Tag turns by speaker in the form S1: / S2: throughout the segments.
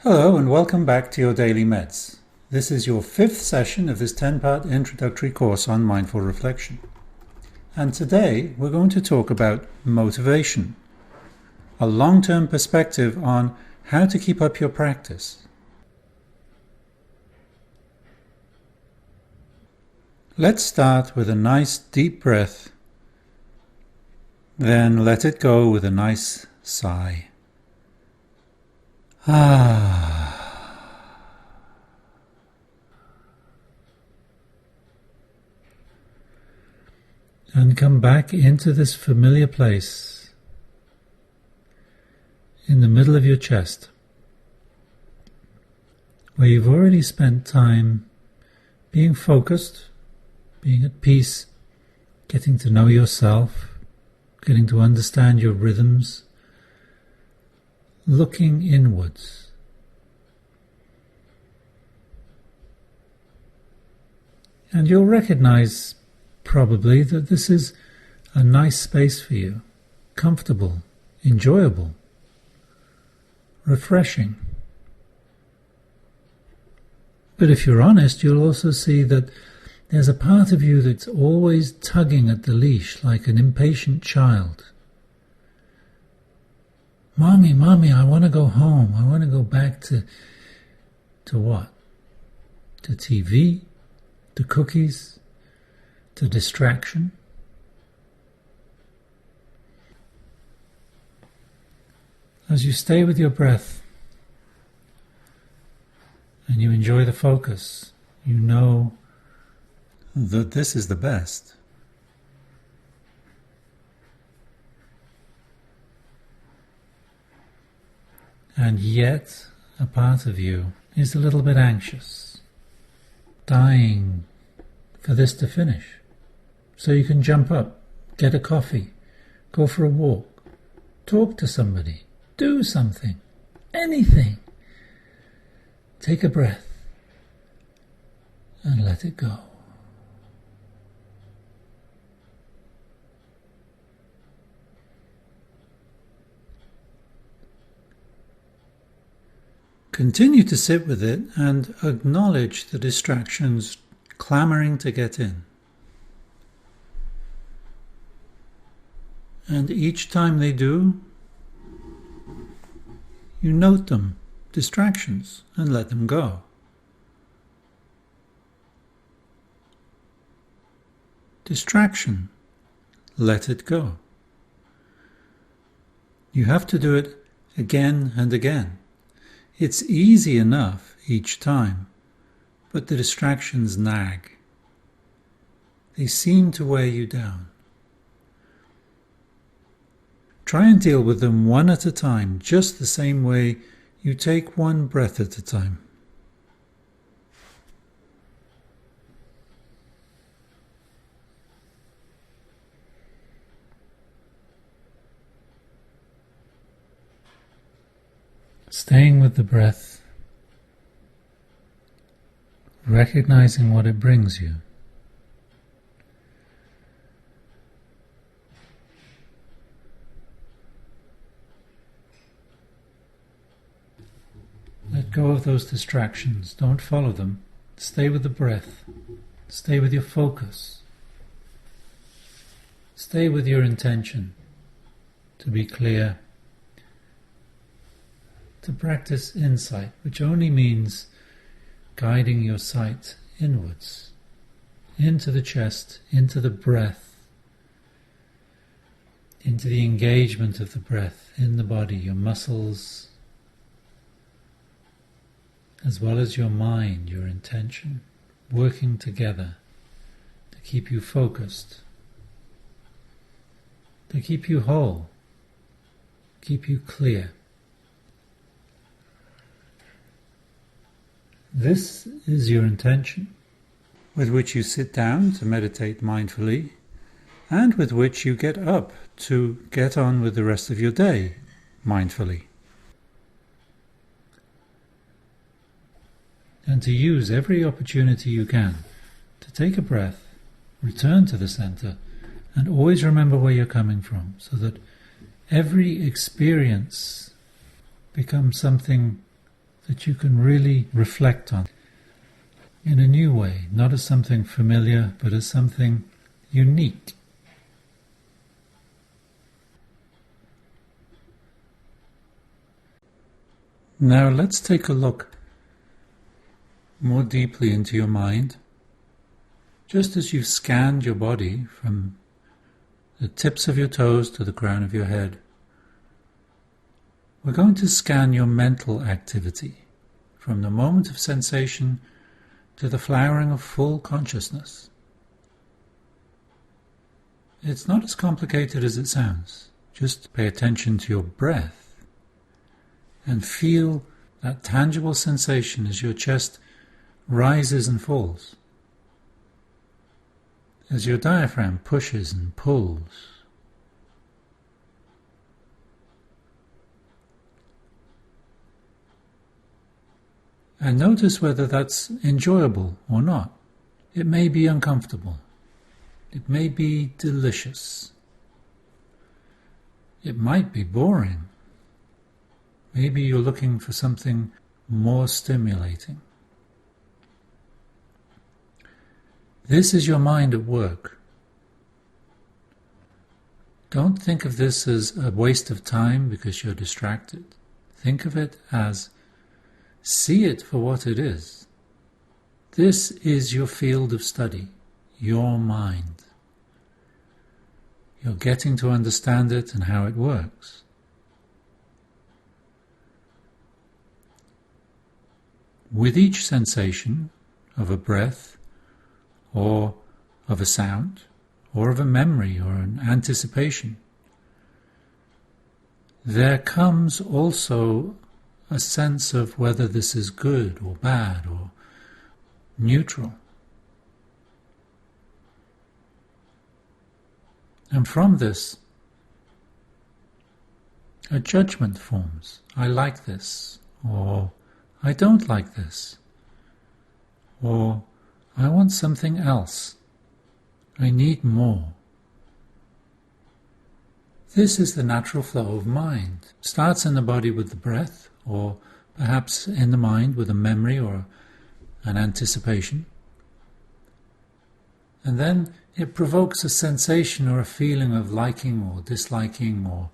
S1: Hello and welcome back to your Daily Meds. This is your fifth session of this 10-part introductory course on mindful reflection. And today we're going to talk about motivation, a long-term perspective on how to keep up your practice. Let's start with a nice deep breath, then let it go with a nice sigh. And come back into this familiar place in the middle of your chest, where you've already spent time being focused, being at peace, getting to know yourself, getting to understand your rhythms, looking inwards. And you'll recognize probably that this is a nice space for you, comfortable, enjoyable, refreshing. But if you're honest, you'll also see that there's a part of you that's always tugging at the leash like an impatient child. Mommy, I want to go home. I want to go back to what? To TV? To cookies? To distraction? As you stay with your breath and you enjoy the focus, you know that this is the best. And yet, a part of you is a little bit anxious, dying for this to finish. So you can jump up, get a coffee, go for a walk, talk to somebody, do something, anything. Take a breath and let it go. Continue to sit with it and acknowledge the distractions clamoring to get in. And each time they do, you note them, distractions, and let them go. Distraction, let it go. You have to do it again and again. It's easy enough each time, but the distractions nag. They seem to weigh you down. Try and deal with them one at a time, just the same way you take one breath at a time. Staying with the breath, recognizing what it brings you. Let go of those distractions. Don't follow them. Stay with the breath. Stay with your focus. Stay with your intention to be clear, to practice insight, which only means guiding your sight inwards, into the chest, into the breath, into the engagement of the breath in the body, your muscles, as well as your mind, your intention, working together to keep you focused, to keep you whole, keep you clear. This is your intention, with which you sit down to meditate mindfully, and with which you get up to get on with the rest of your day mindfully. And to use every opportunity you can to take a breath, return to the center, and always remember where you're coming from, so that every experience becomes something that you can really reflect on in a new way, not as something familiar, but as something unique. Now let's take a look more deeply into your mind. Just as you've scanned your body from the tips of your toes to the crown of your head, we're going to scan your mental activity from the moment of sensation to the flowering of full consciousness. It's not as complicated as it sounds. Just pay attention to your breath and feel that tangible sensation as your chest rises and falls, as your diaphragm pushes and pulls. And notice whether that's enjoyable or not. It may be uncomfortable. It may be delicious. It might be boring. Maybe you're looking for something more stimulating. This is your mind at work. Don't think of this as a waste of time because you're distracted. Think of it as, see it for what it is. This is your field of study, your mind. You're getting to understand it and how it works. With each sensation of a breath, or of a sound, or of a memory or an anticipation, there comes also a sense of whether this is good or bad or neutral. And from this, a judgment forms. I like this, or I don't like this, or I want something else. I need more. This is the natural flow of mind. It starts in the body with the breath, or perhaps in the mind with a memory or an anticipation. And then it provokes a sensation or a feeling of liking or disliking or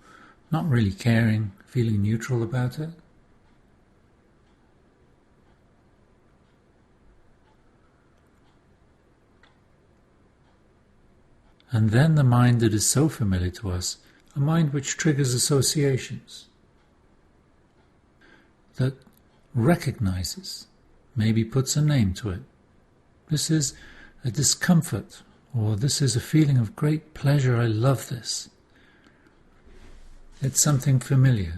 S1: not really caring, feeling neutral about it. And then the mind that is so familiar to us, a mind which triggers associations, that recognizes, maybe puts a name to it. This is a discomfort, or this is a feeling of great pleasure, I love this. It's something familiar.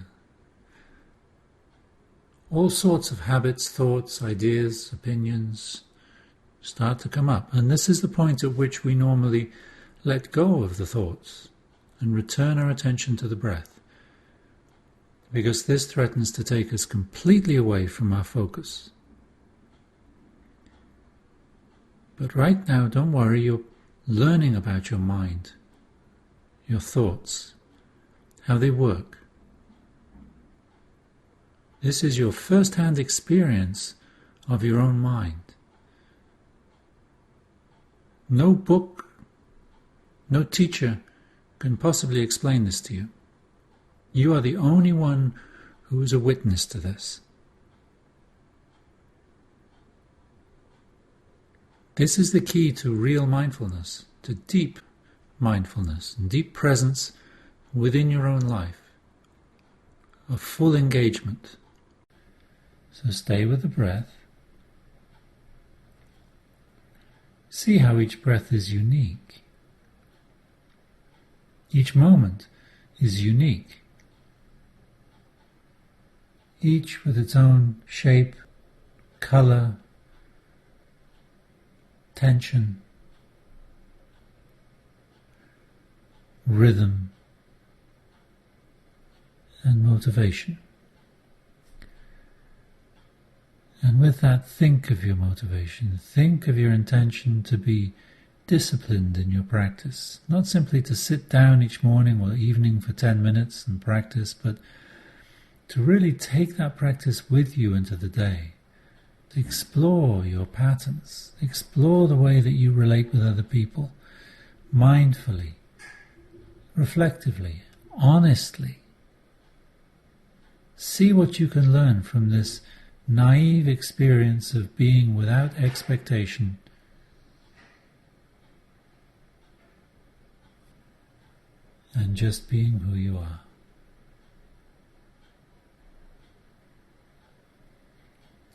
S1: All sorts of habits, thoughts, ideas, opinions start to come up. And this is the point at which we normally let go of the thoughts and return our attention to the breath, because this threatens to take us completely away from our focus. But right now, don't worry, you're learning about your mind, your thoughts, how they work. This is your first-hand experience of your own mind. No book, no teacher can possibly explain this to you. You are the only one who is a witness to this. This is the key to real mindfulness, to deep mindfulness and deep presence within your own life, a full engagement. So stay with the breath. See how each breath is unique. Each moment is unique, each with its own shape, color, tension, rhythm, and motivation. And with that, think of your motivation, think of your intention to be disciplined in your practice, not simply to sit down each morning or evening for 10 minutes and practice, but to really take that practice with you into the day, to explore your patterns, explore the way that you relate with other people, mindfully, reflectively, honestly. See what you can learn from this naive experience of being without expectation, and just being who you are.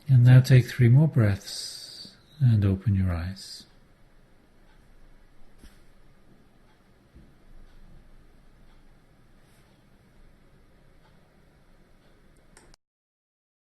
S1: And now take 3 more breaths and open your eyes.